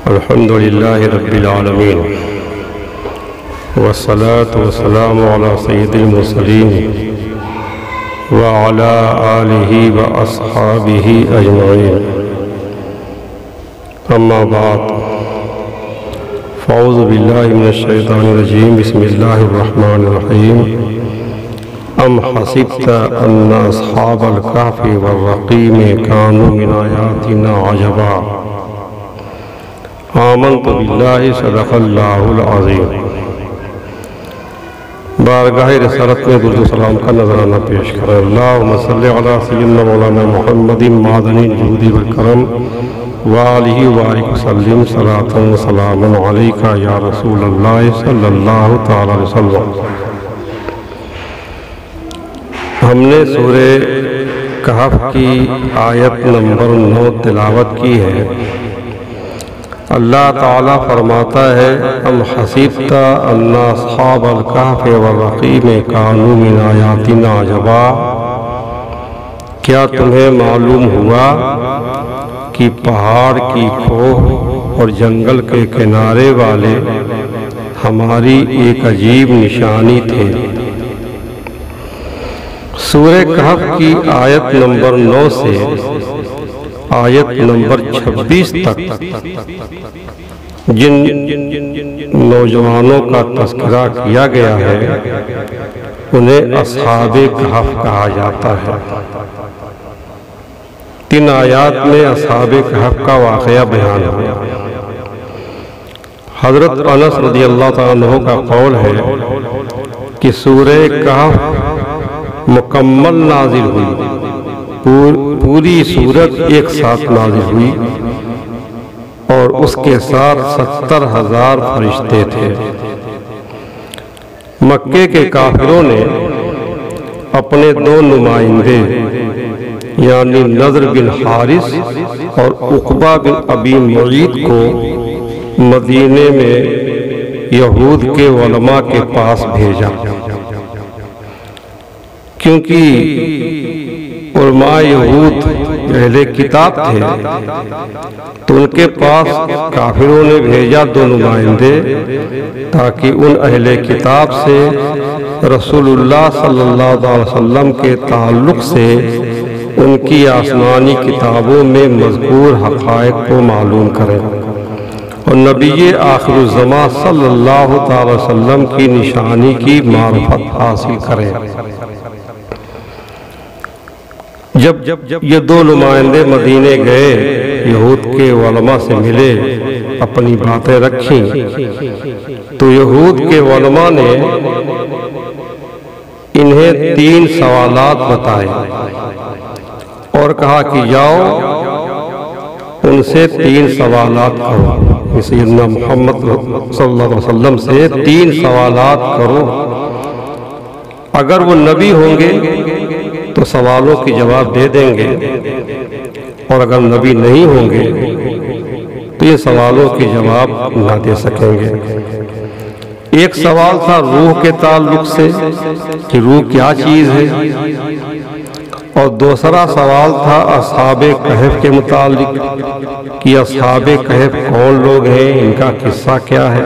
الحمد للہ رب العالمین والصلاة والسلام علی سید المرسلین وعلی آلہ واصحابہ اجمعین، اما بعد، فاعوذ باللہ من الشیطان الرجیم، بسم اللہ الرحمن الرحیم۔ ام حسبت ان اصحاب الکہف والرقیم کانوا من آیاتنا عجبا، آمنت باللہ صدق اللہ العظیم۔ بارگاہ رسالت میں درود و سلام کا نذرانہ پیش کریں۔ اللہم صلی علی سیدنا مولانا محمد معدن الجود والکرم وآلہ وآلہ وسلم، صلاۃ و سلام علیکہ یا رسول اللہ صلی اللہ تعالی علیہ وسلم۔ ہم نے سورہ کہف کی آیت نمبر 9 تلاوت کی ہے۔ اللہ تعالیٰ فرماتا ہے، ام حسبت ان اصحاب الکہف والرقیم کانوا من آیاتنا عجبا، کیا تمہیں معلوم ہوا کہ پہاڑ کی کوہ اور جنگل کے کنارے والے ہماری ایک عجیب نشانی تھے۔ سورہ کہف کی آیت نمبر 9 سے آیت نمبر 26 تک جن نوجوانوں کا تذکرہ کیا گیا ہے انہیں اصحاب کہف کہا جاتا ہے۔ 3 آیات میں اصحاب کہف کا واقعہ بیان ہوا۔ حضرت انس رضی اللہ تعالیٰ عنہ کا قول ہے کہ سورہ کہف مکمل نازل ہوئی، پوری سورت ایک ساتھ نازل ہوئی، اور اس کے ساتھ 70,000 فرشتے تھے۔ مکے کے کافروں نے اپنے 2 نمائندے یعنی نضر بن حارث اور عقبہ بن ابی معیط کو مدینے میں یہود کے علماء کے پاس بھیجا، کیونکہ علماء یہود اہل کتاب تھے تو ان کے پاس کافروں نے بھیجا 2 نمائندے تاکہ ان اہل کتاب سے رسول اللہ صلی اللہ علیہ وسلم کے تعلق سے ان کی آسمانی کتابوں میں مذکور حقائق کو معلوم کریں اور نبی آخر الزمان صلی اللہ علیہ وسلم کی نشانی کی معرفت حاصل کریں۔ جب یہ 2 نمائندے مدینے گئے، یہود کے علماء سے ملے، اپنی باتیں رکھیں، تو یہود کے علماء نے انہیں 3 سوالات بتائے اور کہا کہ جاؤ ان سے 3 سوالات کرو، سیدنا محمد صلی اللہ علیہ وسلم سے 3 سوالات کرو، اگر وہ نبی ہوں گے تو سوالوں کی جواب دے دیں گے، اور اگر نبی نہیں ہوں گے تو یہ سوالوں کی جواب نہ دے سکیں گے۔ ایک سوال تھا روح کے تعلق سے کہ روح کیا چیز ہے، اور دوسرا سوال تھا اصحاب کہف کے متعلق کہ اصحاب کہف کون لوگ ہیں، ان کا قصہ کیا ہے،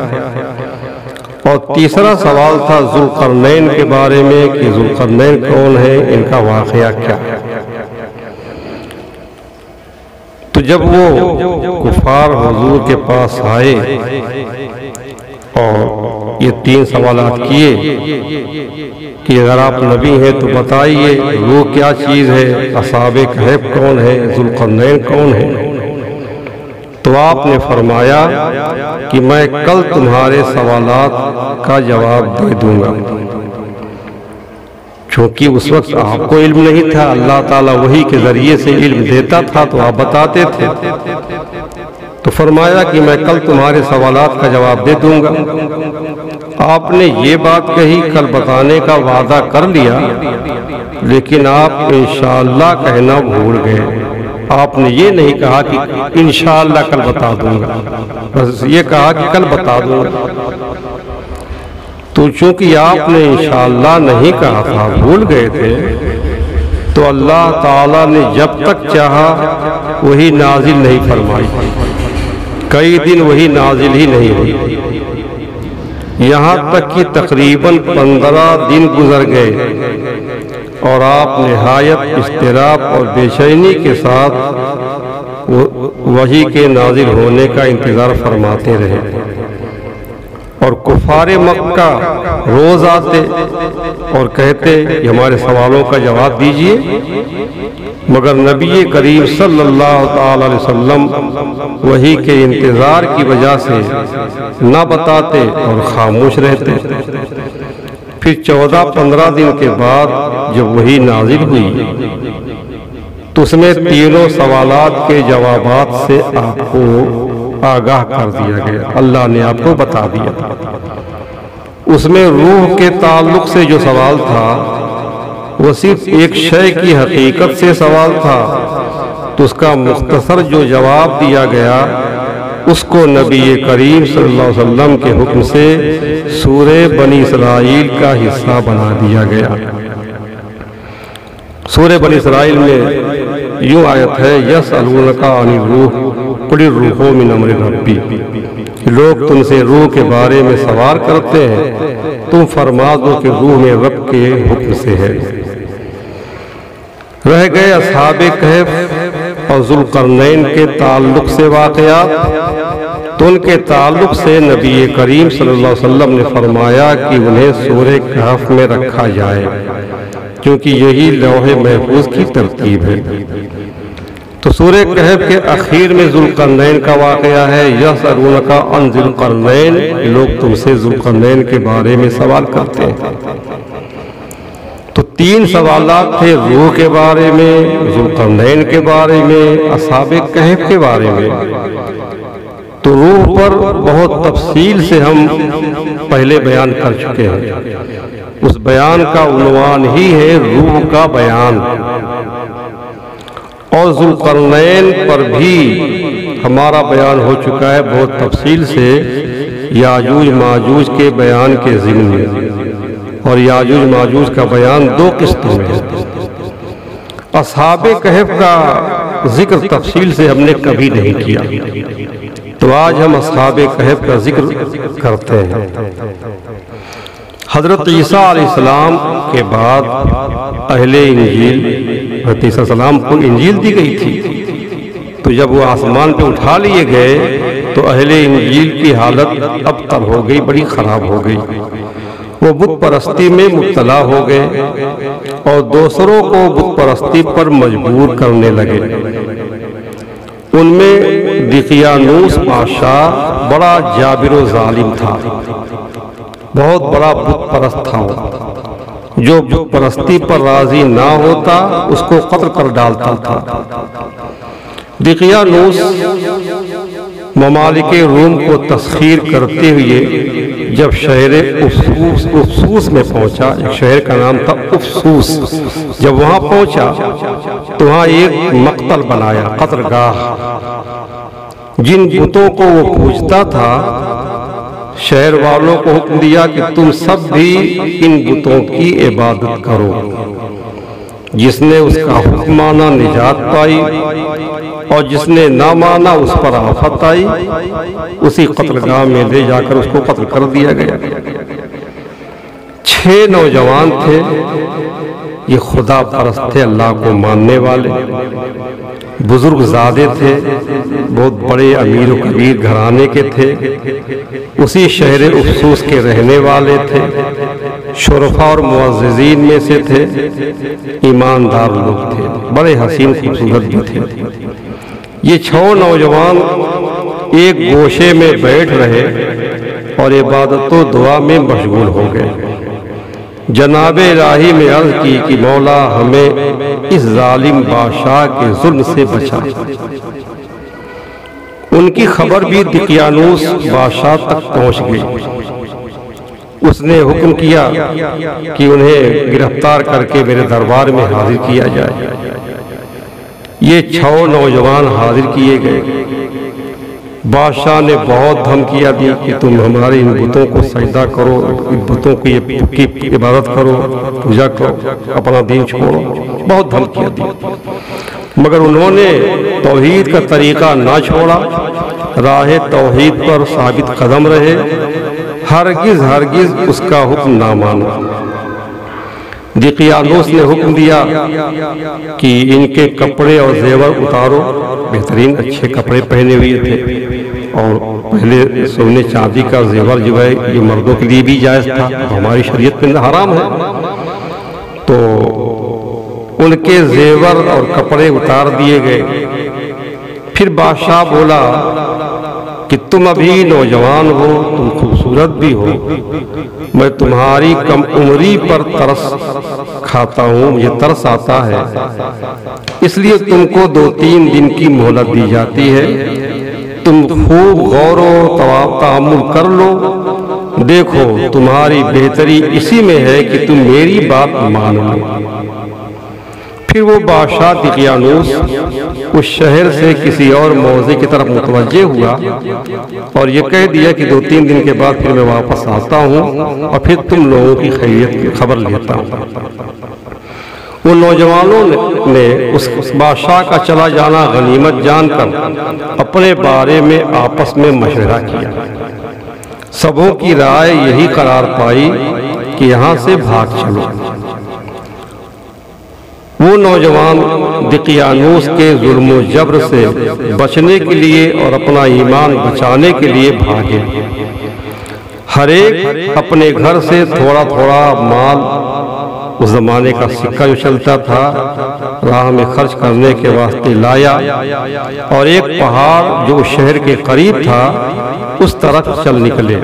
اور تیسرا سوال تھا ذوالقرنین کے بارے میں کہ ذوالقرنین کون ہے، ان کا واقعہ کیا ہے۔ تو جب وہ کفار حضور کے پاس آئے اور یہ 3 سوالات کیے کہ اگر آپ نبی ہیں تو بتائیے وہ کیا چیز ہے، اصحاب کہف کون ہے، ذوالقرنین کون ہے، تو آپ نے فرمایا کہ میں کل تمہارے سوالات کا جواب دے دوں گا۔ چونکہ اس وقت آپ کو علم نہیں تھا، اللہ تعالیٰ وحی کے ذریعے سے علم دیتا تھا تو آپ بتاتے تھے، تو فرمایا کہ میں کل تمہارے سوالات کا جواب دے دوں گا۔ آپ نے یہ بات کہی، کل بتانے کا وعدہ کر لیا، لیکن آپ انشاءاللہ کہنا بھول گئے۔ آپ نے یہ نہیں کہا کہ انشاءاللہ کل بتا دوں گا، بس یہ کہا کہ کل بتا دوں گا۔ تو چونکہ آپ نے انشاءاللہ نہیں کہا تھا، بھول گئے تھے، تو اللہ تعالیٰ نے جب تک چاہا وہی نازل نہیں فرمائی، کئی دن وہی نازل ہی نہیں ہوئی، یہاں تک کہ تقریباً 15 دن گزر گئے اور آپ نہایت اضطراب اور بے چینی کے ساتھ وحی کے نازل ہونے کا انتظار فرماتے رہے، اور کفار مکہ روز آتے اور کہتے کہ ہمارے سوالوں کا جواب دیجئے، مگر نبی کریم صلی اللہ تعالی علیہ وسلم وحی کے انتظار کی وجہ سے نہ بتاتے اور خاموش رہتے۔ پھر 14-15 دن کے بعد جب وحی نازل ہوئی تو اس میں تینوں سوالات کے جوابات سے آپ کو آگاہ کر دیا گیا، اللہ نے آپ کو بتا دیا۔ اس میں روح کے تعلق سے جو سوال تھا وہ صرف ایک شے کی حقیقت سے سوال تھا، تو اس کا مختصر جو جواب دیا گیا اس کو نبی کریم صلی اللہ علیہ وسلم کے حکم سے سورہ بنی اسرائیل کا حصہ بنا دیا گیا۔ سورہ بنی اسرائیل میں یوں آیت ہے، یسألونک عن الروح قل الروح من امر ربی، لوگ تم سے روح کے بارے میں سوال کرتے ہیں، تم فرما دو کہ روح میں رب کے حکم سے ہے۔ رہ گئے اصحاب کہف اور ذوالقرنین کے تعلق سے واقعات، تو ان کے تعلق سے نبی کریم صلی اللہ علیہ وسلم نے فرمایا کہ انہیں سورہ کہف میں رکھا جائے، کیونکہ یہی لوح محفوظ کی ترتیب ہے۔ تو سورہ کہف کے اخیر میں ذوالقرنین کا واقعہ ہے، یسألونک عن ذی القرنین، لوگ تم سے ذوالقرنین کے بارے میں سوال کرتے ہیں۔ تو 3 سوالات تھے، روح کے بارے میں، ذوالقرنین کے بارے میں، اصحاب کہف کے بارے میں۔ تو روح پر بہت تفصیل سے ہم پہلے بیان کر چکے ہیں، اس بیان کا عنوان ہی ہے روح کا بیان، اور ذوالقرنین پر بھی ہمارا بیان ہو چکا ہے بہت تفصیل سے، یاجوج ماجوج کے بیان کے ضمن میں، اور یاجوج ماجوج کا بیان 2 قسطوں میں ہے۔ اصحاب کہف کا ذکر تفصیل سے ہم نے کبھی نہیں کیا، تو آج ہم اصحاب کہف کا ذکر کرتے ہیں۔ حضرت عیسیٰ علیہ السلام کے بعد اہل انجیل، حضرت عیسیٰ علیہ السلام کو انجیل دی گئی تھی، تو جب وہ آسمان پہ اٹھا لیے گئے تو اہل انجیل کی حالت ابتر ہو گئی، بڑی خراب ہو گئی، وہ بت پرستی میں مبتلا ہو گئے اور دوسروں کو بت پرستی پر مجبور کرنے لگے۔ ان میں دقیانوس بادشاہ بڑا جابر و ظالم تھا، بہت بڑا بت پرست تھا، جو بت پرستی پر راضی نہ ہوتا اس کو قتل کر ڈالتا تھا۔ دقیانوس ممالک روم کو تسخیر کرتے ہوئے جب شہر افسوس میں پہنچا، ایک شہر کا نام تھا افسوس، جب وہاں پہنچا تو وہاں ایک مقتل بنایا، قتل گاہ۔ جن بتوں کو وہ پوجتا تھا، شہر والوں کو حکم دیا کہ تم سب بھی ان بتوں کی عبادت کرو۔ جس نے اس کا حکم مانا نجات پائی، اور جس نے نہ مانا اس پر آفت آئی، اسی قتل گاہ میں لے جا کر اس کو قتل کر دیا گیا۔ 6 نوجوان تھے، یہ خدا پرست تھے، اللہ کو ماننے والے، بزرگ زادے تھے، بہت بڑے امیر و کبیر گھرانے کے تھے، اسی شہر افسوس کے رہنے والے تھے، شرفاء اور معززین میں سے تھے، ایماندار لوگ تھے، بڑے حسین خوبصورت بھی تھے۔ یہ 6 نوجوان ایک گوشے میں بیٹھ رہے اور عبادت و دعا میں مشغول ہو گئے۔ جناب الہی میں عرض کی کہ مولا ہمیں اس ظالم بادشاہ کے ظلم سے بچا۔ ان کی خبر بھی دقیانوس بادشاہ تک پہنچ گئی۔ اس نے حکم کیا کہ انہیں گرفتار کر کے میرے دربار میں حاضر کیا جائے۔ یہ 6 نوجوان حاضر کیے گئے۔ بادشاہ نے بہت دھمکیاں دی کہ تم ہمارے ان بتوں کو سجدہ کرو، ان بتوں کی عبادت کرو، پوجا کرو، اپنا دین چھوڑو، بہت دھمکیاں دی، مگر انہوں نے توحید کا طریقہ نہ چھوڑا، راہ توحید پر ثابت قدم رہے، ہرگز اس کا حکم نہ مانا۔ دقیانوس نے حکم دیا کہ ان کے کپڑے اور زیور اتارو، بہترین اچھے کپڑے پہنے ہوئے تھے، اور پہلے سونے چاندی کا زیور جو ہے یہ مردوں کے لیے بھی جائز تھا، ہماری شریعت میں حرام ہے، تو ان کے زیور اور کپڑے اتار دیے گئے۔ پھر بادشاہ بولا کہ تم ابھی نوجوان ہو، تم خوبصورت بھی ہو، میں تمہاری کم عمری پر ترس کھاتا ہوں، مجھے ترس آتا ہے، اس لیے تم کو 2-3 دن کی مہلت دی جاتی ہے، تم خوب غور و تأمل کر لو، دیکھو تمہاری بہتری اسی میں ہے کہ تم میری بات مان لو۔ پھر وہ بادشاہ دقیانوس اس شہر سے کسی اور موضع کی طرف متوجہ ہوا اور یہ کہہ دیا کہ 2-3 دن کے بعد پھر میں واپس آتا ہوں اور پھر تم لوگوں کی خیریت کی خبر لیتا ہوں۔ وہ نوجوانوں نے اس بادشاہ کا چلا جانا غنیمت جان کر اپنے بارے میں آپس میں مشورہ کیا، سبوں کی رائے یہی قرار پائی کہ یہاں سے بھاگ چلو۔ وہ نوجوان دقیانوس کے ظلم و جبر سے بچنے کے لیے اور اپنا ایمان بچانے کے لیے بھاگے، ہر ایک اپنے گھر سے تھوڑا تھوڑا مال، اس زمانے کا سکہ جو چلتا تھا، راہ میں خرچ کرنے کے واسطے لایا، اور ایک پہاڑ جو شہر کے قریب تھا اس طرف چل نکلے۔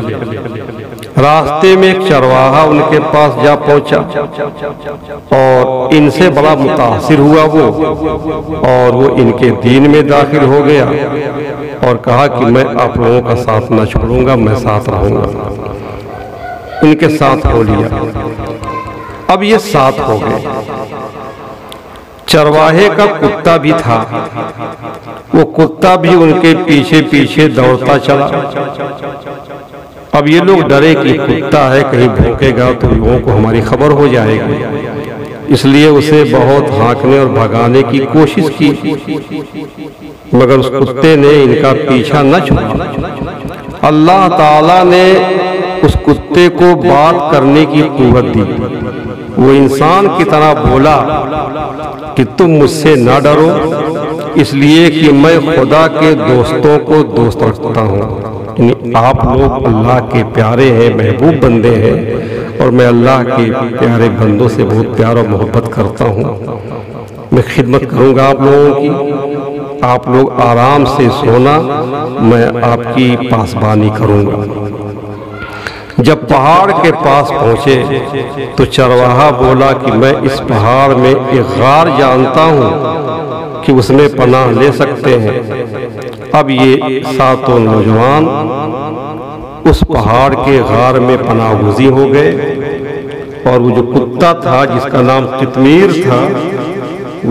راستے میں ایک چرواہا ان کے پاس جا پہنچا اور ان سے بڑا متاثر ہوا وہ، اور وہ ان کے دین میں داخل ہو گیا اور کہا کہ میں آپ لوگوں کا ساتھ نہ چھوڑوں گا، میں ساتھ رہوں گا۔ ان کے ساتھ ہو لیا، اب یہ ساتھ ہو گئے۔ چرواہے کا کتا بھی تھا، وہ کتا بھی ان کے پیچھے پیچھے دوڑتا چلا۔ اب یہ لوگ ڈرے کہ کتا ہے، کہیں بھونکے گا تو لوگوں کو ہماری خبر ہو جائے گی، اس لیے اسے بہت ہانکنے اور بھگانے کی کوشش کی، مگر اس کتے نے ان کا پیچھا نہ چھوڑا۔ اللہ تعالیٰ نے اس کتے کو بات کرنے کی قوت دی، وہ انسان کی طرح بولا کہ تم مجھ سے نہ ڈرو، اس لیے کہ میں خدا کے دوستوں کو دوست رکھتا ہوں، یعنی آپ لوگ اللہ کے پیارے ہیں، محبوب بندے ہیں، اور میں اللہ کے پیارے بندوں سے بہت پیار اور محبت کرتا ہوں، میں خدمت کروں گا آپ لوگوں کی، آپ لوگ آرام سے سونا، میں آپ کی پاسبانی کروں گا۔ جب پہاڑ کے پاس پہنچے تو چرواہا بولا کہ میں اس پہاڑ میں ایک غار جانتا ہوں کہ اس میں پناہ لے سکتے ہیں۔ اب یہ ساتوں نوجوان اس پہاڑ کے غار میں پناہ گزین ہو گئے، اور وہ جو کتا تھا جس کا نام قطمیر تھا،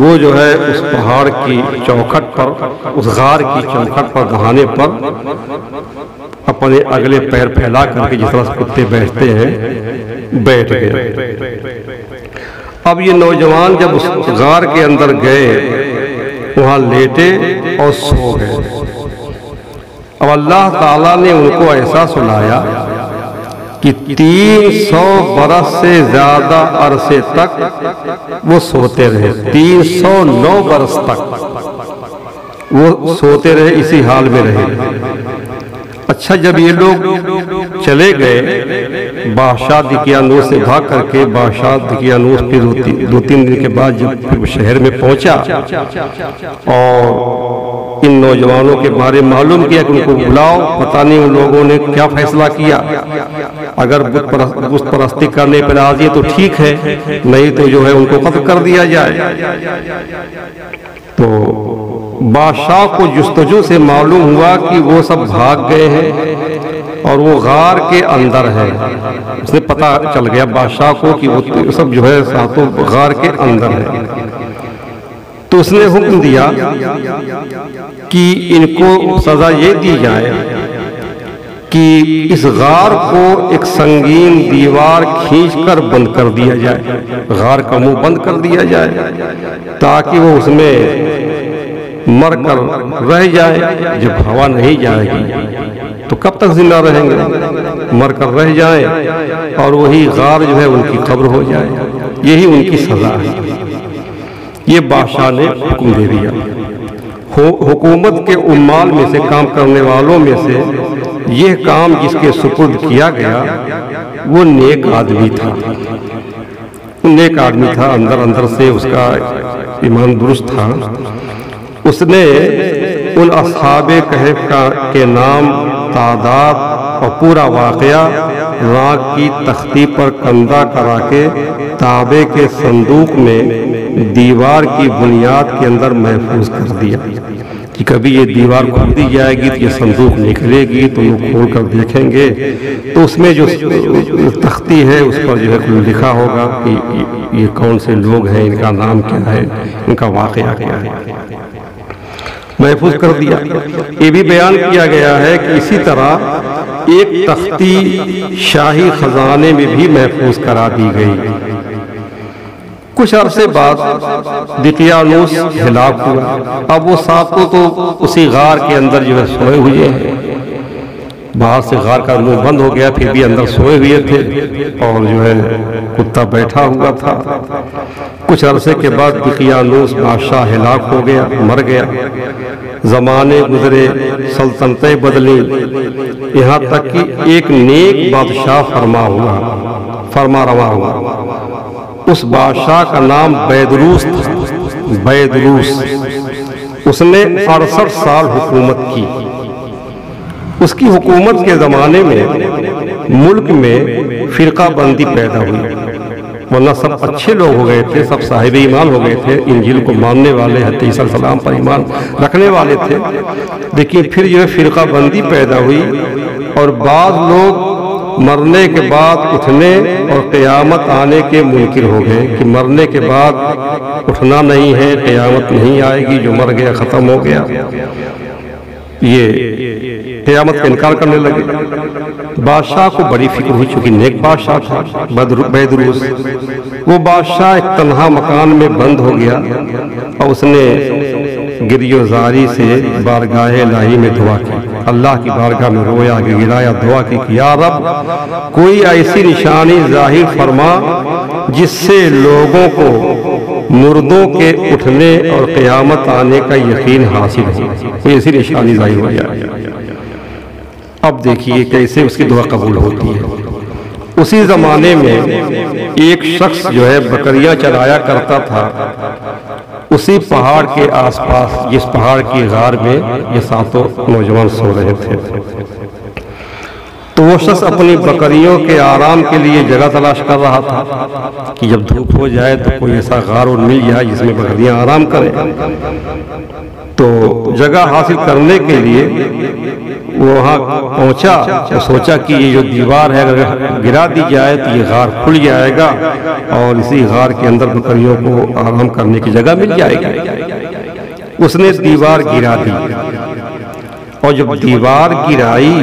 وہ جو ہے اس پہاڑ کی چوکھٹ پر، اس غار کی چوکھٹ پر دہانے پر اپنے اگلے پیر پھیلا کر کے جس طرح کتے بیٹھتے ہیں بیٹھ گئے۔ اب یہ نوجوان جب اس غار کے اندر گئے، وہاں لیٹے اور سو گئے۔ اب اللہ تعالیٰ نے ان کو ایسا سلایا کہ 300 برس سے زیادہ عرصے تک وہ سوتے رہے، 309 برس تک وہ سوتے رہے، اسی حال میں رہے۔ اچھا، جب یہ لوگ چلے گئے، بادشاہ دقیانوس سے بھاگ کر کے بادشاہ دقیانوس پھر 2-3 دن کے بعد جب شہر میں پہنچا اور ان نوجوانوں کے بارے معلوم کیا کہ ان کو بلاؤ، پتہ نہیں ان لوگوں نے کیا فیصلہ کیا، اگر بت پرستی کرنے پر راضی ہے تو ٹھیک ہے، نہیں تو جو ہے ان کو قتل کر دیا جائے۔ تو بادشاہ کو جستجو سے معلوم ہوا کہ وہ سب بھاگ گئے ہیں اور وہ غار کے اندر ہے۔ اس نے پتہ چل گیا بادشاہ کو کہ وہ سب جو ہے ساتوں غار کے اندر ہے۔ تو اس نے حکم دیا کہ ان کو سزا یہ دی جائے کہ اس غار کو ایک سنگین دیوار کھینچ کر بند کر دیا جائے، غار کا منہ بند کر دیا جائے تاکہ وہ اس میں مر کر رہ جائے۔ جب ہوا نہیں جائے گی تو کب تک زندہ رہیں گے؟ مر کر رہ جائیں اور وہی غار جو ہے ان کی قبر ہو جائے، یہی ان کی سزا ہے۔ یہ بادشاہ نے حکم دے دیا۔ حکومت کے عمال میں سے، کام کرنے والوں میں سے یہ کام جس کے سپرد کیا گیا وہ نیک آدمی تھا، نیک آدمی تھا، اندر سے اس کا ایمان درست تھا۔ اس نے ان اصحاب کہف کے نام، تعداد اور پورا واقعہ راک کی تختی پر کندہ کرا کے تابے کے صندوق میں دیوار کی بنیاد کے اندر محفوظ کر دیا کہ کبھی یہ دیوار کھول دی جائے گی تو یہ صندوق نکلے گی تو وہ کھول کر دیکھیں گے تو اس میں جو تختی ہے اس پر جو ہے لکھا ہوگا کہ یہ کون سے لوگ ہیں، ان کا نام کیا ہے، ان کا واقعہ کیا ہے، محفوظ کر دیا۔ یہ بھی بیان کیا گیا ہے کہ اسی طرح ایک تختی شاہی خزانے میں بھی محفوظ کرا دی گئی۔ کچھ عرصے بعد دقیانوس ہلاک ہوا۔ اب وہ ساتوں تو اسی غار کے اندر جو ہے سوئے ہوئے ہیں، باہر سے غار کا منہ بند ہو گیا پھر بھی اندر سوئے ہوئے تھے اور جو ہے کتا بیٹھا ہوا تھا۔ کچھ عرصے کے بعد دقیانوس بادشاہ ہلاک ہو گیا، مر گیا۔ زمانے گزرے، سلطنتیں بدلیں، یہاں تک کہ ایک نیک بادشاہ فرما روا ہوا۔ اس بادشاہ کا نام بیدروس تھا، بیدروس۔ اس نے 68 سال حکومت کی۔ اس کی حکومت کے زمانے میں ملک میں فرقہ بندی پیدا ہوئی، ورنہ سب اچھے لوگ ہو گئے تھے، سب صاحب ایمان ہو گئے تھے، انجیل کو ماننے والے، حضرت عیسیٰ علیہ السلام پر ایمان رکھنے والے تھے۔ لیکن پھر جو ہے فرقہ بندی پیدا ہوئی اور بعض لوگ مرنے کے بعد اٹھنے اور قیامت آنے کے منکر ہو گئے کہ مرنے کے بعد اٹھنا نہیں ہے، قیامت نہیں آئے گی، جو مر گیا ختم ہو گیا، یہ قیامت کا انکار کرنے لگے۔ بادشاہ کو بڑی فکر ہوئی، چونکہ نیک بادشاہ تھا بیدروس۔ وہ بادشاہ ایک تنہا مکان میں بند ہو گیا اور اس نے گریو زاری سے بارگاہ الہی میں دعا کی، اللہ کی بارگاہ میں رویا، گرایا، دعا کی کہ یا رب کوئی ایسی نشانی ظاہر فرما جس سے لوگوں کو مردوں کے اٹھنے اور قیامت آنے کا یقین حاصل ہو، کوئی ایسی نشانی ظاہر ہو جائے۔ اب دیکھیے کیسے اس کی دعا قبول ہوتی ہے۔ اسی زمانے میں ایک شخص جو ہے بکریاں چرایا کرتا تھا، اسی پہاڑ کے آس پاس، جس پہاڑ کی غار میں یہ ساتوں نوجوان سو رہے تھے۔ تو وہ شخص اپنی بکریوں کے آرام کے لیے جگہ تلاش کر رہا تھا کہ جب دھوپ ہو جائے تو کوئی ایسا غار اور مل جائے جس میں بکریاں آرام کریں۔ تو جگہ حاصل کرنے کے لیے وہ وہاں پہنچا اور سوچا کہ یہ جو دیوار ہے اگر گرا دی جائے تو یہ غار کھل جائے گا اور اسی غار کے اندر بکریوں کو آرام کرنے کی جگہ مل جائے گی۔ اس نے دیوار گرا دی اور جب دیوار گرائی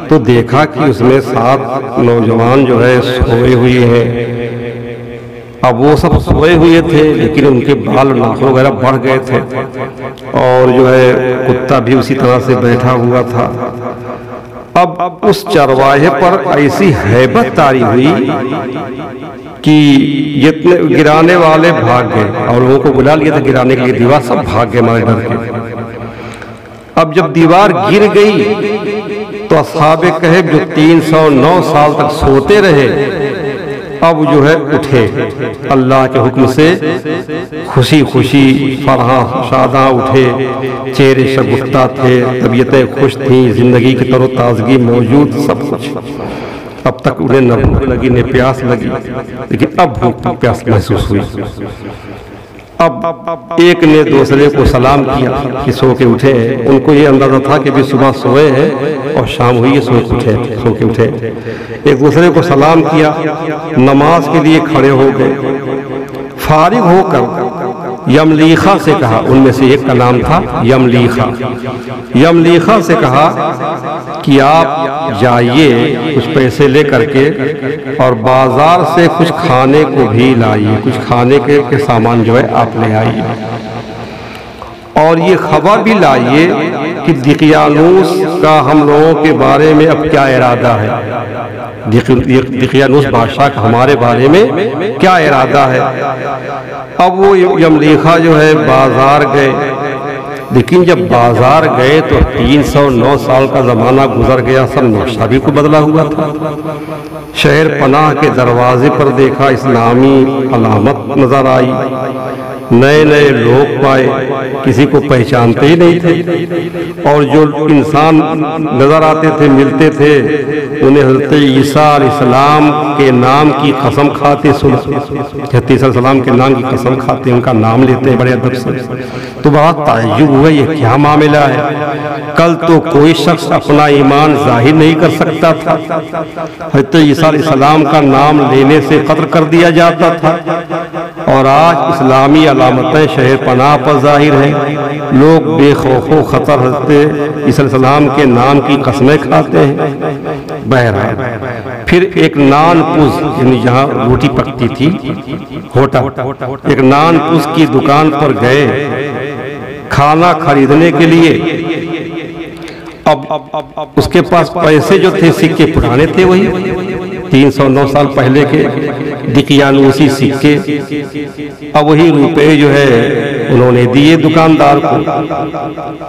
تو دیکھا کہ اس میں 7 نوجوان جو ہے سوئے ہوئے ہیں۔ اب وہ سب سوئے ہوئے تھے لیکن ان کے بال ناخن وغیرہ بڑھ گئے تھے اور جو ہے کتا بھی اسی طرح سے بیٹھا ہوا تھا۔ اب اس چرواہے پر ایسی ہیبت طاری ہوئی کہ جتنے گرانے والے بھاگ گئے اور لوگوں کو بلا لیا تھا گرانے کے لیے دیوار، سب بھاگ گئے مارے ڈر کے۔ اب جب دیوار گر گئی تو اصحاب کہف جو 309 سال تک سوتے رہے اب جو ہے اٹھے، اللہ کے حکم سے خوشی خوشی فرحاں شاداں اٹھے، چہرے شگفتہ تھے، طبیعتیں خوش تھیں، زندگی کی تر و تازگی موجود، سب کچھ۔ اب تک انہیں نہ بھوک لگی نہ پیاس لگی، لیکن اب بھوک پیاس محسوس ہوئی۔ اب ایک نے دوسرے کو سلام کیا کہ سو کے اٹھے ہیں، ان کو یہ اندازہ تھا کہ بھی صبح سوئے ہیں اور شام ہوئی ہے سو کے اٹھے۔ ایک دوسرے کو سلام کیا، نماز کے لیے کھڑے ہو گئے۔ فارغ ہو کر یملیخہ سے کہا، ان میں سے ایک کا نام تھا یملیخہ، یملیخہ سے کہا کہ آپ جائیے کچھ پیسے لے کر کے اور بازار سے کچھ کھانے کو بھی لائیے، کچھ کھانے کے سامان جو ہے آپ لے آئیے، اور یہ خبر بھی لائیے کہ دقیانوس کا ہم لوگوں کے بارے میں اب کیا ارادہ ہے، دقیانوس بادشاہ کا ہمارے بارے میں کیا ارادہ ہے۔ اب وہ یملیخہ جو ہے بازار گئے، لیکن جب بازار گئے تو 309 سال کا زمانہ گزر گیا، سب نقشہ بھی کو بدلا ہوا تھا، شہر پناہ کے دروازے پر دیکھا اسلامی علامت نظر آئی، نئے نئے لوگ پائے، کسی کو پہچانتے ہی نہیں تھے، اور جو انسان نظر آتے تھے ملتے تھے انہیں حضرت عیسیٰ علیہ السلام کے نام کی قسم کھاتے سنا، حضرت عیسیٰ علیہ السلام کے نام کی قسم کھاتے، ان کا نام لیتے ہیں بڑے ادب سے، تو بہت تعجب ہوا یہ کیا معاملہ ہے، کل تو کوئی شخص اپنا ایمان ظاہر نہیں کر سکتا تھا، حضرت عیسیٰ علیہ السلام کا نام لینے سے قتل کر دیا جاتا تھا، اور آج اسلامی علامتیں شہر پناہ پر ظاہر ہیں، لوگ بے خوف و خطر حضرت عیسیٰ علیہ السلام کے نام کی قسمیں کھاتے ہیں۔ بہرحال پھر ایک نان پوز، یعنی جہاں روٹی پکتی تھی ہوٹل، ایک نان پوز کی دکان پر گئے کھانا خریدنے کے لیے۔ اب اس کے پاس پیسے جو تھے سکے پرانے تھے، وہی 309 سال پہلے کے دقیانوسی سکے، اب وہی روپے جو ہے انہوں نے دیے دکاندار کو۔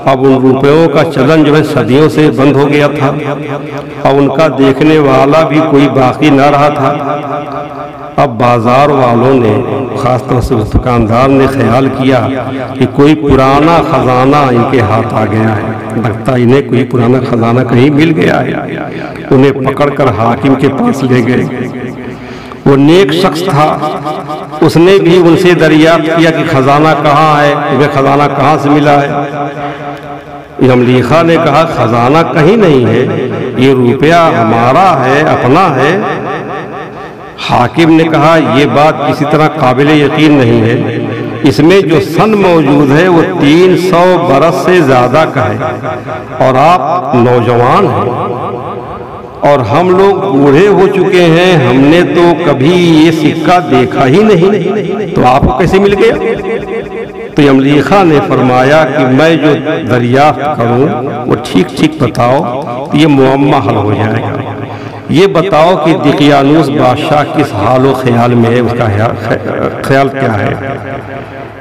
اب ان روپیوں کا چلن جو ہے صدیوں سے بند ہو گیا تھا، اب ان کا دیکھنے والا بھی کوئی باقی نہ رہا تھا۔ اب بازار والوں نے، خاص طور سے اس دکاندار نے خیال کیا کہ کوئی پرانا خزانہ ان کے ہاتھ آ گیا ہے، لگتا انہیں کوئی پرانا خزانہ کہیں مل گیا ہے، انہیں پکڑ کر حاکم کے پاس لے گئے۔ وہ نیک شخص تھا، اس نے بھی ان سے دریافت کیا کہ خزانہ کہاں ہے، تمہیں خزانہ کہاں سے ملا ہے؟ یملیخہ نے کہا خزانہ کہیں نہیں ہے، یہ روپیہ ہمارا ہے، اپنا ہے۔ حاکم نے کہا یہ بات کسی طرح قابل یقین نہیں ہے، اس میں جو سن موجود ہے وہ 300 برس سے زیادہ کا ہے، اور آپ نوجوان ہیں اور ہم لوگ بوڑھے ہو چکے ہیں، ہم نے تو کبھی یہ سکہ دیکھا ہی نہیں، تو آپ کو کیسے مل گیا؟ تو یملیخہ نے فرمایا کہ میں جو دریافت کروں وہ ٹھیک ٹھیک بتاؤ، یہ معمہ حل ہو جائے گا۔ یہ بتاؤ کہ دقیانوس بادشاہ کس حال و خیال میں ہے، اس کا خیال کیا ہے؟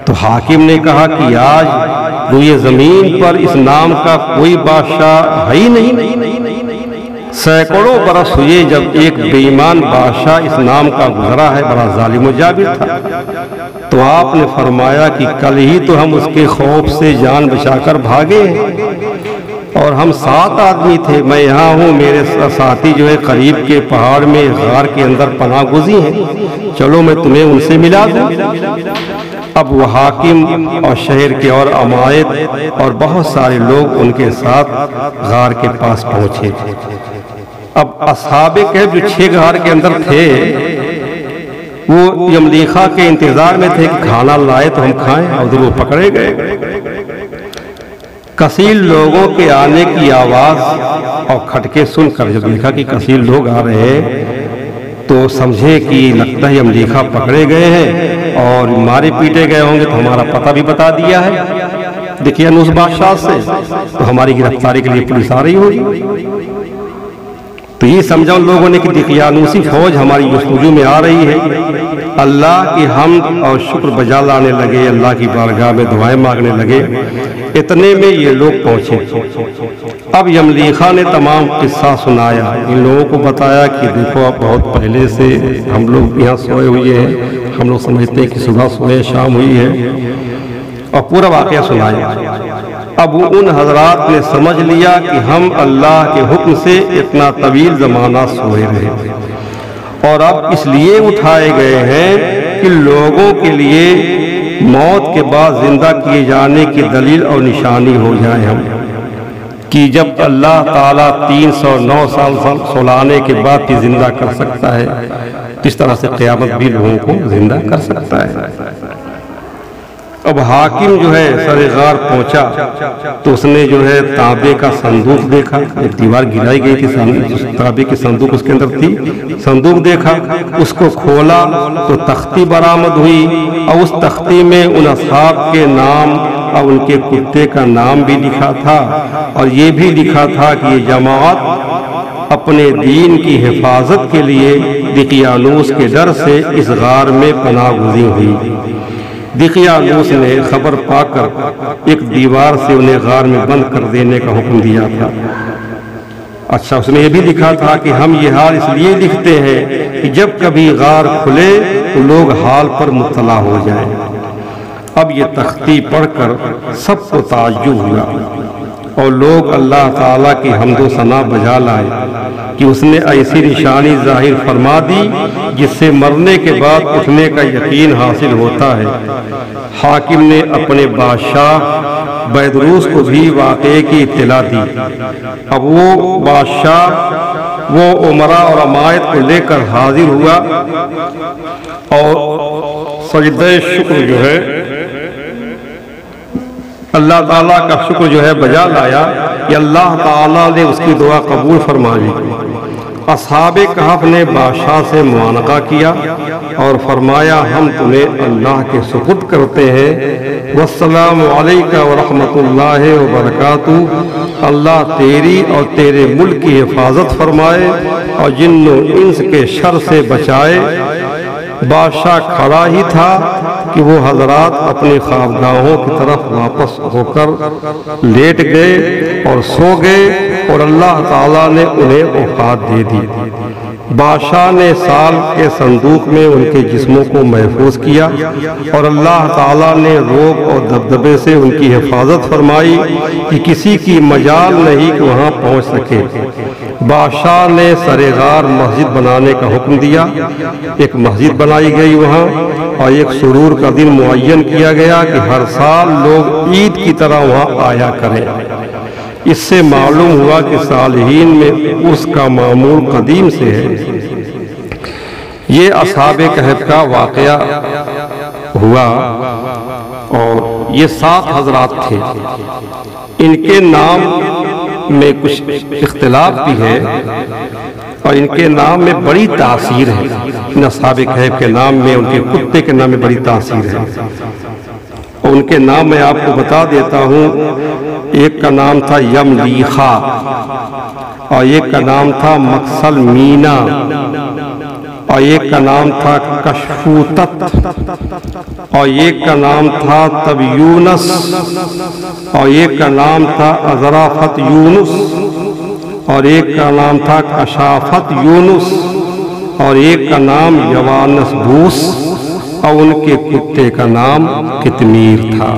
تو حاکم نے کہا کہ آج روئے زمین پر اس نام کا کوئی بادشاہ ہے ہی نہیں، سینکڑوں برس ہوئے جب ایک بے ایمان بادشاہ اس نام کا گزرا ہے، بڑا ظالم و جابر تھا۔ تو آپ نے فرمایا کہ کل ہی تو ہم اس کے خوف سے جان بچا کر بھاگے، اور ہم 7 آدمی تھے، میں یہاں ہوں، میرے ساتھی جو ہے قریب کے پہاڑ میں غار کے اندر پناہ گزین ہیں، چلو میں تمہیں ان سے ملا دوں۔ اب وہ حاکم اور شہر کے اور عمائد اور بہت سارے لوگ ان کے ساتھ غار کے پاس پہنچے۔ اب اصحاب کہف جو 6 غار کے اندر تھے وہ یملیخہ کے انتظار میں تھے کہ کھانا لائے تو ہم کھائیں، اور ادھر وہ پکڑے گئے۔ کثیر لوگوں کے آنے کی آواز اور کھٹکے سن کر جب دیکھا کہ کثیر لوگ آ رہے ہیں تو سمجھے کہ لگتا ہے یملیخہ پکڑے گئے ہیں اور مارے پیٹے گئے ہوں گے، تو ہمارا پتہ بھی بتا دیا ہے دقیانوس بادشاہ سے، تو ہماری گرفتاری کے لیے پولیس آ رہی ہوگی۔ تو یہ سمجھا ان لوگوں نے کہ دقیانوسی فوج ہماری جستجو میں آ رہی ہے۔ اللہ کی حمد اور شکر بجا لانے لگے، اللہ کی بارگاہ میں دعائیں مانگنے لگے، اتنے میں یہ لوگ پہنچے۔ اب یملیخہ نے تمام قصہ سنایا، ان لوگوں کو بتایا کہ دیکھو اب بہت پہلے سے ہم لوگ یہاں سوئے ہوئے ہیں، ہم لوگ سمجھتے ہیں کہ صبح سوئے شام ہوئی ہے، اور پورا واقعہ سنایا۔ اب ان حضرات نے سمجھ لیا کہ ہم اللہ کے حکم سے اتنا طویل زمانہ سوئے رہے، اور اب اس لیے اٹھائے گئے ہیں کہ لوگوں کے لیے موت کے بعد زندہ کیے جانے کی دلیل اور نشانی ہو جائے ہم، کہ جب اللہ تعالیٰ 309 سال سولانے کے بعد بھی زندہ کر سکتا ہے، اس طرح سے قیامت بھی لوگوں کو زندہ کر سکتا ہے۔ اب حاکم جو ہے سر غار پہنچا تو اس نے جو ہے تانبے کا صندوق دیکھا، ایک دیوار گرائی گئی تھی، تانبے کی صندوق اس کے اندر تھی، صندوق دیکھا، اس کو کھولا تو تختی برآمد ہوئی، اور اس تختی میں ان اصحاب کے نام اور ان کے کتے کا نام بھی لکھا تھا، اور یہ بھی لکھا تھا کہ یہ جماعت اپنے دین کی حفاظت کے لیے دقیانوس کے ڈر سے اس غار میں پناہ گزین ہوئی۔ دقیانوس نے خبر پا کر ایک دیوار سے انہیں غار میں بند کر دینے کا حکم دیا تھا۔ اچھا، اس نے یہ بھی لکھا تھا کہ ہم یہ حال اس لیے لکھتے ہیں کہ جب کبھی غار کھلے تو لوگ حال پر مطلع ہو جائیں۔ اب یہ تختی پڑھ کر سب کو تعجب ہوا، اور لوگ اللہ تعالیٰ کی حمد و ثنا بجا لائے کہ اس نے ایسی نشانی ظاہر فرما دی جس سے مرنے کے بعد اٹھنے کا یقین حاصل ہوتا ہے۔ حاکم نے اپنے بادشاہ بیدروس کو بھی واقعے کی اطلاع دی۔ اب وہ بادشاہ وہ امراء اور عمائد کو لے کر حاضر ہوا اور سجدہ شکر جو ہے اللہ تعالیٰ کا شکر جو ہے بجا لایا کہ اللہ تعالیٰ نے اس کی دعا قبول فرما لی۔ اصحاب کہف نے بادشاہ سے معانقہ کیا اور فرمایا ہم تمہیں اللہ کے سپرد کرتے ہیں، والسلام علیکہ ورحمۃ اللہ وبرکاتہ، اللہ تیری اور تیرے ملک کی حفاظت فرمائے اور جن و انس کے شر سے بچائے۔ بادشاہ کھڑا ہی تھا کہ وہ حضرات اپنی خوابگاہوں کی طرف واپس ہو کر لیٹ گئے اور سو گئے، اور اللہ تعالیٰ نے انہیں اوقات دے دی۔ بادشاہ نے سال کے صندوق میں ان کے جسموں کو محفوظ کیا، اور اللہ تعالیٰ نے روب اور دبدبے سے ان کی حفاظت فرمائی کہ کسی کی مجال نہیں کہ وہاں پہنچ سکے۔ بادشاہ نے سرِ غار مسجد بنانے کا حکم دیا، ایک مسجد بنائی گئی وہاں، اور ایک سرور کا دن معین کیا گیا کہ ہر سال لوگ عید کی طرح وہاں آیا کریں۔ اس سے معلوم ہوا کہ صالحین میں اس کا معمول قدیم سے ہے۔ یہ اصحاب کہف کا واقعہ ہوا، اور یہ 7 حضرات تھے۔ ان کے نام میں کچھ اختلاف بھی ہے، اور ان کے نام میں بڑی تاثیر ہے۔ ان اصحاب کہف کے نام میں، ان کے کتے کے نام میں بڑی تاثیر ہے، اور ان کے نام میں آپ کو بتا دیتا ہوں۔ ایک کا نام تھا یملیخا، اور ایک کا نام تھا مقسل مینا، اور ایک کا نام تھا کشفوتت، اور ایک کا نام تھا تبیونس، اور ایک کا نام تھا ازرافت یونس، اور ایک کا نام تھا کشافت یونس، اور ایک کا نام یوانس بوس، اور ان کے کتے کا نام کتمیر تھا۔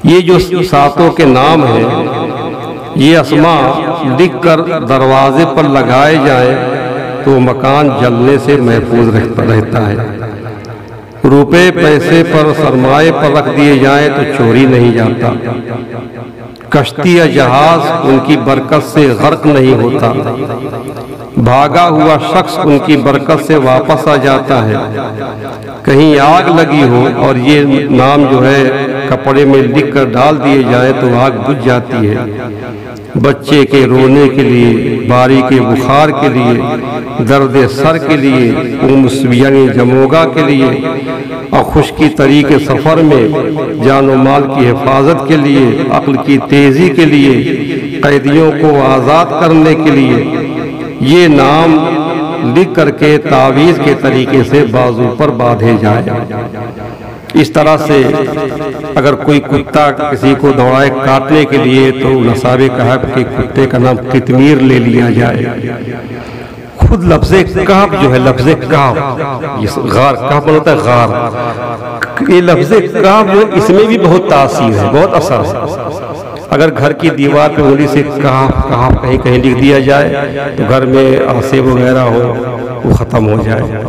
یہ جو 7 کے نام ہیں، یہ اسماء لکھ کر دروازے پر لگائے جائیں تو مکان جلنے سے محفوظ رہتا ہے۔ روپے پیسے پر سرمایے پر رکھ دیے جائیں تو چوری نہیں جاتا۔ کشتی یا جہاز ان کی برکت سے غرق نہیں ہوتا۔ بھاگا ہوا شخص ان کی برکت سے واپس آ جاتا ہے۔ کہیں آگ لگی ہو اور یہ نام جو ہے کپڑے میں لکھ کر ڈال دیے جائیں تو آگ بجھ جاتی ہے۔ بچے کے رونے کے لیے، باری کے بخار کے لیے، درد سر کے لیے، یعنی جموگا کے لیے، اور خشکی طری کے سفر میں جان و مال کی حفاظت کے لیے، عقل کی تیزی کے لیے، قیدیوں کو آزاد کرنے کے لیے، یہ نام لکھ کر کے تعویذ کے طریقے سے بازو پر باندھے جائے۔ اس طرح سے اگر کوئی کتا کسی کو دوڑائے کاٹنے کے لیے تو اصحاب کہف کے کتے کا نام کتمیر لے لیا جائے۔ خود لفظ کہف جو ہے، لفظ کہف، غار کہف بنتا ہے غار، یہ لفظ کہف جو اس میں بھی بہت تاثیر ہے، بہت اثر ہے۔ اگر گھر کی دیوار پہ انگلی سے کہف کہف کہیں کہیں لکھ دیا جائے تو گھر میں آسے وغیرہ ہو وہ ختم ہو جائے۔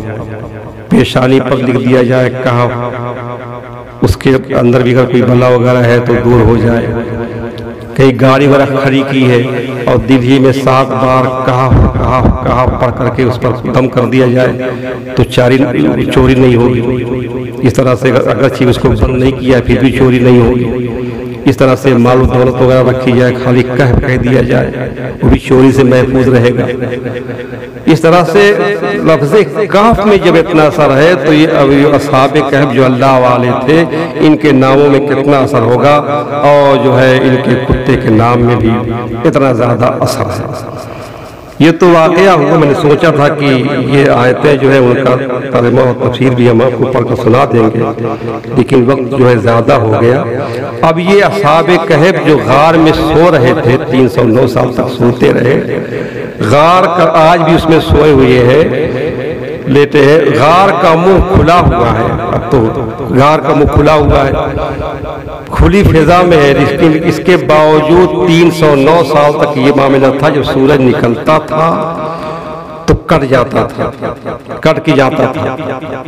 پیشانی پر لکھ دیا جائے کہف، اس کے اندر بھی اگر کوئی بلا وغیرہ ہے تو دور ہو جائے۔ کہیں گاڑی وغیرہ کھڑی کی ہے اور دل ہی میں 7 بار کہف کہف کہف پڑھ کر کے اس پر دم کر دیا جائے تو چوری نہیں ہوگی۔ اس طرح سے اگرچہ اس کو بند نہیں کیا پھر بھی چوری نہیں ہوگی، اس طرح سے مال و دولت وغیرہ رکھی جائے، خالی کہف کہہ دیا جائے، وہ بھی چوری سے محفوظ رہے گا۔ اس طرح سے لفظ کہف میں جب اتنا اثر ہے تو یہ اصحاب کہف جو اللہ والے تھے ان کے ناموں میں کتنا اثر ہوگا، اور جو ہے ان کے کتے کے نام میں بھی اتنا زیادہ اثر ہے۔ یہ تو واقعہ ہوا، میں نے سوچا تھا کہ یہ آیتیں جو ہے ان کا ترجمہ اور تفسیر بھی ہم آپ کو پڑھ کر سنا دیں گے، لیکن وقت جو ہے زیادہ ہو گیا۔ اب یہ اصحاب کہف جو غار میں سو رہے تھے، 309 سال تک سوتے رہے، غار کا آج بھی اس میں سوئے ہوئے ہیں، لیتے ہیں، غار کا منہ کھلا ہوا ہے، اب تو غار کا منہ کھلا ہوا ہے، کھلی فضا میں ہے، لیکن اس کے باوجود 309 سال تک یہ معاملہ تھا، جب سورج نکلتا تھا تو کٹ جاتا تھا، کٹ کے جاتا تھا،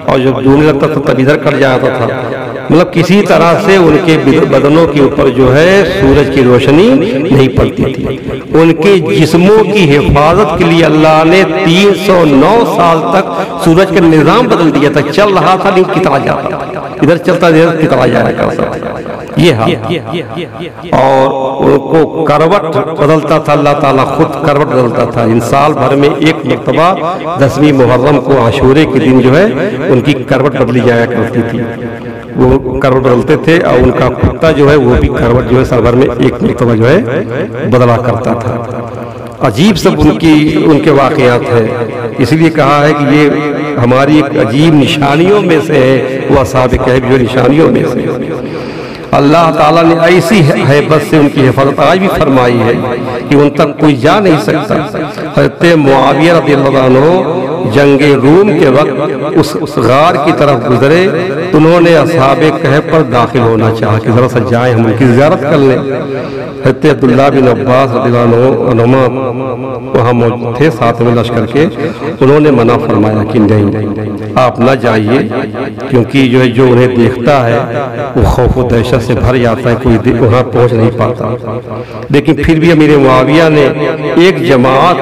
اور جب ڈوبنے لگتا تھا تب ادھر کٹ جاتا تھا، مطلب کسی طرح سے ان کے بدنوں کے اوپر جو ہے سورج کی روشنی نہیں پڑتی تھی۔ ان کے جسموں کی حفاظت کے لیے اللہ نے 309 سال تک سورج کا نظام بدل دیا تھا، چل رہا تھا لیکن کترا جاتا تھا، ادھر چلتا ادھر کترا جایا کرتا تھا، یہ حال، اور ان کو کروٹ بدلتا تھا، اللہ تعالیٰ خود کروٹ بدلتا تھا۔ ان سال بھر میں ایک مرتبہ 10ویں محرم کو عاشورے کے دن جو ہے ان کی کروٹ بدلی جایا کرتی تھی، وہ کروٹ بدلتے تھے، اور ان کا کتا جو ہے وہ بھی کروٹ جو ہے سال بھر میں ایک مرتبہ جو ہے بدلا کرتا تھا۔ عجیب سب ان کے واقعات ہیں، اس لیے کہا ہے کہ یہ ہماری ایک عجیب نشانیوں میں سے ہے، وہ اصحاب کہف جو نشانیوں میں سے اللہ تعالیٰ نے ایسی ہیبت سے ان کی حفاظت آج بھی فرمائی ہے کہ ان تک کوئی جا نہیں سکتا۔ حضرت معاویہ رضی اللہ عنہ جنگ روم کے وقت اس غار کی طرف گزرے تو انہوں نے اصحاب کہف پر داخل ہونا چاہا کہ ذرا سا جائیں ہم ان کی زیارت کر لیں۔ حضرت عبداللہ بن عباس رضی اللہ عنہما وہاں موجود تھے ساتھ میں لشکر کے، انہوں نے منع فرمایا کہ نہیں آپ نہ جائیے، کیونکہ جو انہیں دیکھتا ہے وہ خوف و دہشت سے بھر جاتا ہے، کوئی وہاں پہنچ نہیں پاتا۔ لیکن پھر بھی امیر معاویہ نے ایک جماعت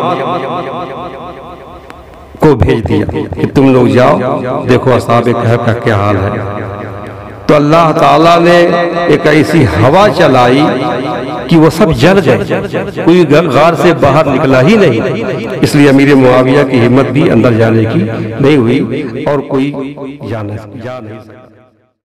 کو بھیج دیا کہ تم لوگ جاؤ دیکھو اصحاب کہف کا کیا حال ہے۔ تو اللہ تعالیٰ نے ایک ایسی ہوا چلائی کہ وہ سب جل گئے، کوئی غار سے باہر نکلا ہی نہیں، اس لیے امیر معاویہ کی ہمت بھی اندر جانے کی نہیں ہوئی اور کوئی جا نہیں سکتا۔